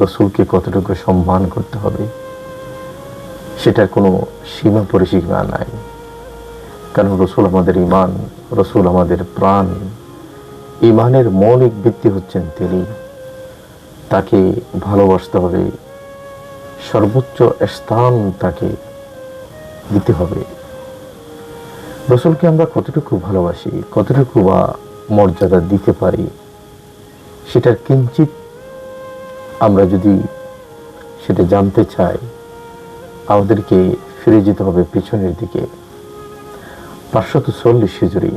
রসুলকে কতটুকু সম্মান করতে হবে সেটার কোনো সীমা পরিসীমা নাই। কারণ রসুল আমাদের ঈমান, রসুল আমাদের প্রাণ। ঈমানের মৌলিক ভিত্তি হচ্ছেন তিনি। তাকে ভালোবাসতে হবে, সর্বোচ্চ স্থান তাকে দিতে হবে। রসুলকে আমরা কতটুকু ভালোবাসি, কতটুকু বা মর্যাদা দিতে পারি, সেটার কিঞ্চিত আমরা যদি সেটা জানতে চাই, আমাদেরকে ফিরে যেতে হবে পিছনের দিকে। 540 হিজরি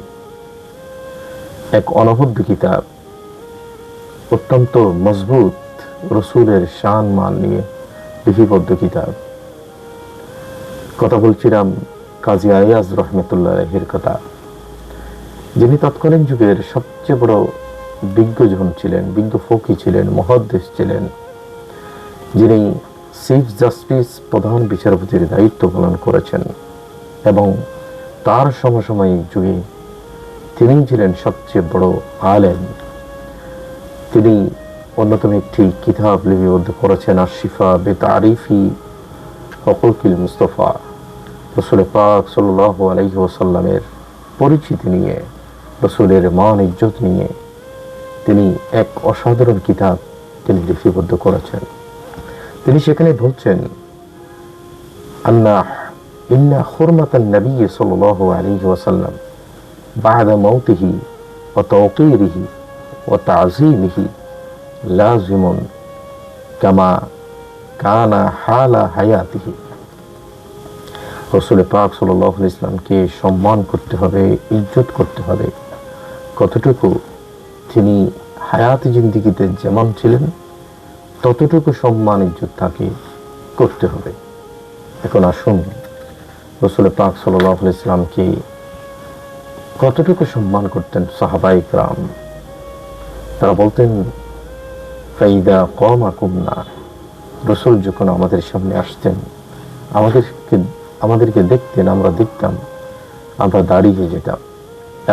এক অনবদ্য কিতাব, অত্যন্ত মজবুত রসুলের শান মান নিয়ে লিপিবদ্ধ কিতাব। কথা বলছিলাম কাজী আয়াজ রহমতুল্লাহের কথা, যিনি তৎকালীন যুগের সবচেয়ে বড় বিজ্ঞজন ছিলেন, বিজ্ঞ ফকি ছিলেন, মুহাদ্দিস ছিলেন, যিনি চিফ জাস্টিস প্রধান বিচারপতির দায়িত্ব পালন করেছেন এবং তার সমসাময়িক যুগে তিনি ছিলেন সবচেয়ে বড় আলেম। তিনি অন্যতম একটি কিতাব লিপিবদ্ধ করেছেন, আশিফা বেতারিফি হকুকিল মুস্তফা, রসুল পাক সাল্লাল্লাহু আলাইহি ওয়াসাল্লামের পরিচিতি নিয়ে, রসুলের মান ইজ্জত নিয়ে তিনি এক অসাধারণ কিতাব তিনি লিপিবদ্ধ করেছেন। তিনি সেখানে বলছেন, ইন্না হুরমাতান নবী সাল্লাল্লাহু আলাইহি ওয়াসাল্লাম বা'দা মাউতিহি ওয়া তাওকীরিহি ওয়া তা'যীমিহি লাযিমুন কামা কানা হালা হায়াতিহি। রাসূল পাক সাল্লাল্লাহু আলাইহি ওয়াসাল্লামকে সম্মান করতে হবে, ইজ্জত করতে হবে, কতটুকু তিনি হায়াতি জিন্দেগিতে যেমন ছিলেন ততটুকু সম্মান ইজ্জত তাকে করতে হবে। এখন আসুন, রাসূল পাক সাল্লাল্লাহু আলাইহি ওয়াসাল্লামকে কতটুকু সম্মান করতেন সাহাবায়ে কেরাম। তারা বলতেন, ফাইদা কামা কুমনা, রাসূল যখন আমাদের সামনে আসতেন, আমাদেরকে দেখতেন, আমরা দেখতাম, আমরা দাঁড়িয়ে যেতাম।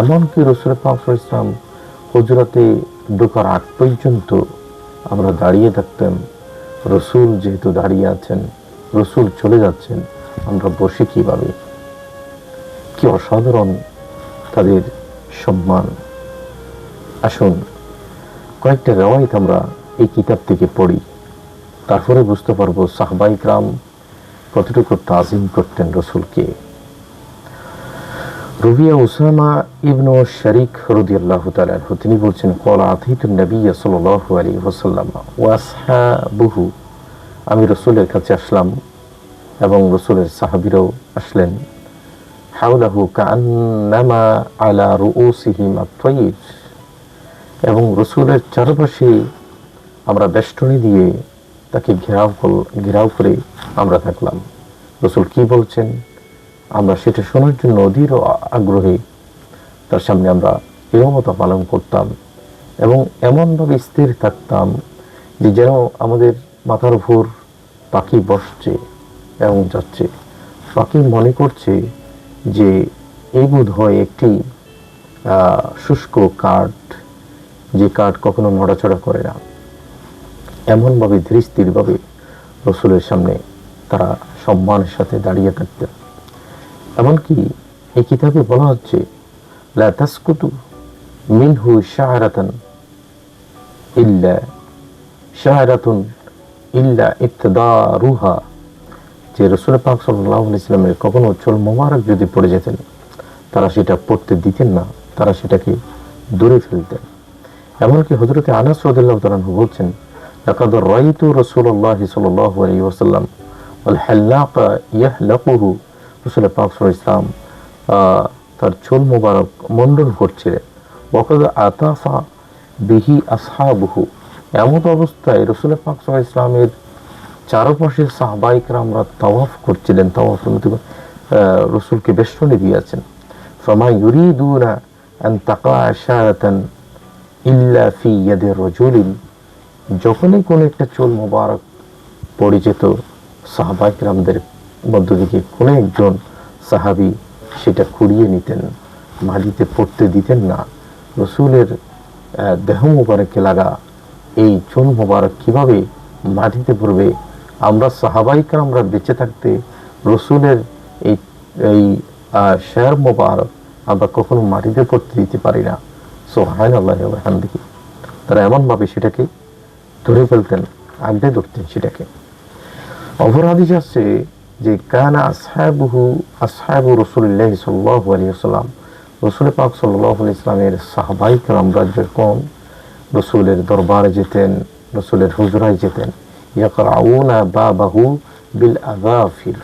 এমনকি রাসূল পাক সাল্লাল্লাহু আলাইহি ওয়াসাল্লাম হুজরাতে ঢোকার আগ পর্যন্ত আমরা দাঁড়িয়ে থাকতাম। রসুল যেহেতু দাঁড়িয়ে আছেন, রসুল চলে যাচ্ছেন, আমরা বসে কিভাবে? কি অসাধারণ তাদের সম্মান। আসুন কয়েকটা রিওয়ায়াত আমরা এই কিতাব থেকে পড়ি, তারপরে বুঝতে পারবো সাহাবায়ে কেরাম কতটুকু তাজিম করতেন রসুলকে। রুবিয়া উসামা ইবনু শারিক রাদিয়াল্লাহু তাআলা আনহু তিনি বলছেন, ক্বালা আতাইতুন নবী সাল্লাল্লাহু আলাইহি ওয়াসাল্লাম ওয়া আসহাবুহু, আমি রাসূলের কাছে আসলাম এবং রাসূলের সাহাবীরাও আসলেন। হাওলাহু কাআন্নামা আলা রুউসিহিম আত-তায়র, এবং রাসূলের চারপাশে আমরা বেষ্টনী দিয়ে তাকে ঘেরাও করে আমরা থাকলাম। রাসূল কি বলছেন আমরা সেটা শোনার জন্য অধীর আগ্রহে তার সামনে আমরা ইমামত পালন করতাম এবং এমনভাবে স্থির থাকতাম যে যেন আমাদের মাথার উপর পাখি বসছে এবং যাচ্ছে। পাখি মনে করছে যে এই বোধ হয় একটি শুষ্ক কাঠ, যে কাঠ কখনো নড়াচড়া করে না। এমনভাবে ধীর স্থিরভাবে রসুলের সামনে তারা সম্মানের সাথে দাঁড়িয়ে থাকতেন। এমনকি এই কিতাবে বলা হচ্ছে, লা তাসকুতু মিনহু শা'রাতান ইল্লা ইত্তাদারুহা, যে রাসূল পাক সাল্লাল্লাহু আলাইহি ওয়াসাল্লামের কখনো চুল মোবারক যদি পড়ে যেতেন, তারা সেটা পড়তে দিতেন না, তারা সেটাকে দূরে ফেলতেন। এমনকি হযরত আনাস রাদিয়াল্লাহু তাআলা আনহু বলছেন, লাকাদ রাআইতু রাসূলুল্লাহি সাল্লাল্লাহু আলাইহি ওয়াসাল্লাম ওয়াল হাল্লাকা ইয়াহলাকুহু, রাসূল পাক সাল্লাল্লাহু আলাইহি ওয়াসাল্লাম তার চুল মোবারক মন্ডন করছিলেন। ওয়াকাদ আতাফা বিহি আসহাবুহু, এমন অবস্থায় রাসূল পাক সাল্লাল্লাহু আলাইহি ওয়াসাল্লামের চারপাশে সাহাবায়ে কেরামরা তাওয়াফ করছিলেন, তাওয়াফের মধ্যে রাসূলকে বেষ্টনী দিয়েছেন। ফামা ইউরিদুনা আন তাকা শারাতান ইল্লা ফি ইয়াদি রাজুলিন, যখনই কোন একটা চুল মোবারক পড়ে যেত, সাহাবায়ে কেরামদের মধ্য থেকে কোন একজন সাহাবী সেটা কুড়িয়ে নিতেন, মাটিতে পড়তে দিতেন না। রসুলের দেহ মোবারকে লাগা এই চুল মোবারক কিভাবে মাটিতে পড়বে। আমরা সাহাবাইকে আমরা বেঁচে থাকতে রসুলের এই এই শের মোবারক আমরা কখনো মাটিতে পড়তে দিতে পারি না। সুবহানাল্লাহি ওয়া বিহামদিহি। তারা এমনভাবে সেটাকে ধরে ফেলতেন, আঁকড়ে ধরতেন সেটাকে। অপর হাদিস আছে যে কানা আসহাবু রাসূলিল্লাহি সাল্লাল্লাহু আলাইহি ওয়াসাল্লাম, রাসূল পাক সাল্লাল্লাহু আলাইহি ওয়াসাল্লামের সাহাবায়ে কেরামরা যখন রাসূলের দরবারে যেতেন, রাসূলের হুজরায় যেতেন, ইয়াকরাউনা বাবাহু বিল আযাফির,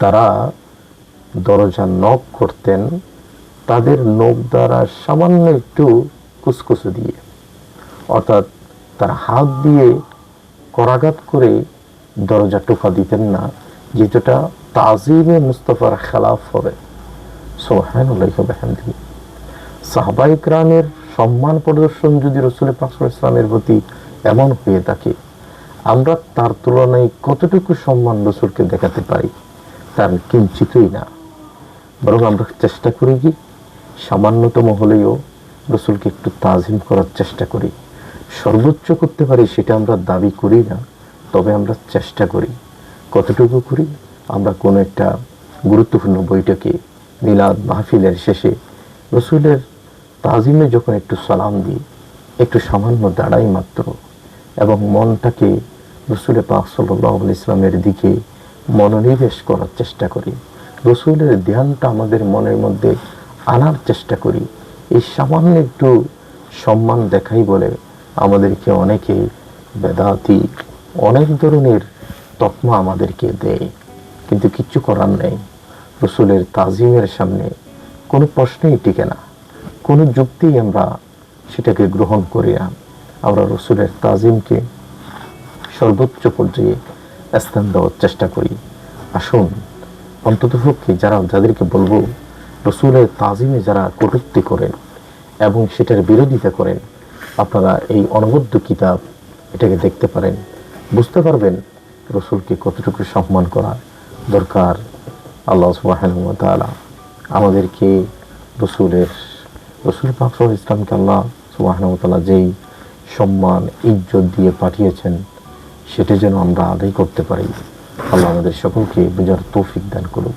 তারা দরজা নক করতেন তাদের নখ দ্বারা সামান্য একটু কুচকুচে দিয়ে, অর্থাৎ তার হাত দিয়ে করাঘাত করে দরজা টোকা দিতেন না, যেটা তাজিমে মুস্তাফার খেলাফ হবে। সুবহানাল্লাহি ওয়া বিহামদিহি। সাহাবায়ে কেরামের সম্মান প্রদর্শন যদি রাসূল পাক সাল্লাল্লাহু আলাইহি ওয়াসাল্লামের প্রতি এমন হয়ে থাকে, আমরা তার তুলনায় কতটুকু সম্মান রাসূলকে দেখাতে পারি? তার কিঞ্চিতই না। বরং আমরা চেষ্টা করি কি সামান্যতম হলেও রাসূলকে একটু তাজিম করার চেষ্টা করি। সর্বোচ্চ করতে পারি সেটা আমরা দাবি করি না, তবে আমরা চেষ্টা করি। কতটুকু করি? আমরা কোনো একটা গুরুত্বপূর্ণ বৈঠকে, মিলাদ মাহফিলের শেষে রাসূলের তাজিমে যখন একটু সালাম দিই, একটু সামান্য দাঁড়াই মাত্র, এবং মনটাকে রাসূল পাক সাল্লাল্লাহু আলাইহি ওয়াসাল্লামের দিকে মনোনিবেশ করার চেষ্টা করি, রাসূলের ধ্যানটা আমাদের মনের মধ্যে আনার চেষ্টা করি, এই সামান্য একটু সম্মান দেখাই বলে আমাদেরকে অনেকে বেদাতি অনেক ধরনের তকমা আমাদেরকে দেয়। কিন্তু কিচ্ছু করার নেই। রাসূলের তাজিমের সামনে কোনো প্রশ্নই টিকে না, কোনো যুক্তি আমরা সেটাকে গ্রহণ করি না। আমরা রাসূলের তাজিমকে সর্বোচ্চ পর্যায়ে স্থান দেওয়ার চেষ্টা করি। আসুন অন্ততপক্ষে যাদেরকে বলবো রাসূলের তাজিমে যারা কটূক্তি করেন এবং সেটার বিরোধিতা করেন, আপনারা এই অনবদ্য কিতাব এটাকে দেখতে পারেন, বুঝতে পারবেন রাসূলকে কতটুকু সম্মান করা দরকার। আল্লাহ সুবহানাহু ওয়া তাআলা আমাদেরকে রাসূল পাক সাল্লাল্লাহু আলাইহি ওয়াসাল্লামকে আল্লাহ সুবহানাহু ওয়া তাআলা যেই সম্মান ইজ্জত দিয়ে পাঠিয়েছেন সেটা যেন আমরা আদায় করতে পারি। আল্লাহ আমাদের সকলকে বুঝার তৌফিক দান করুন।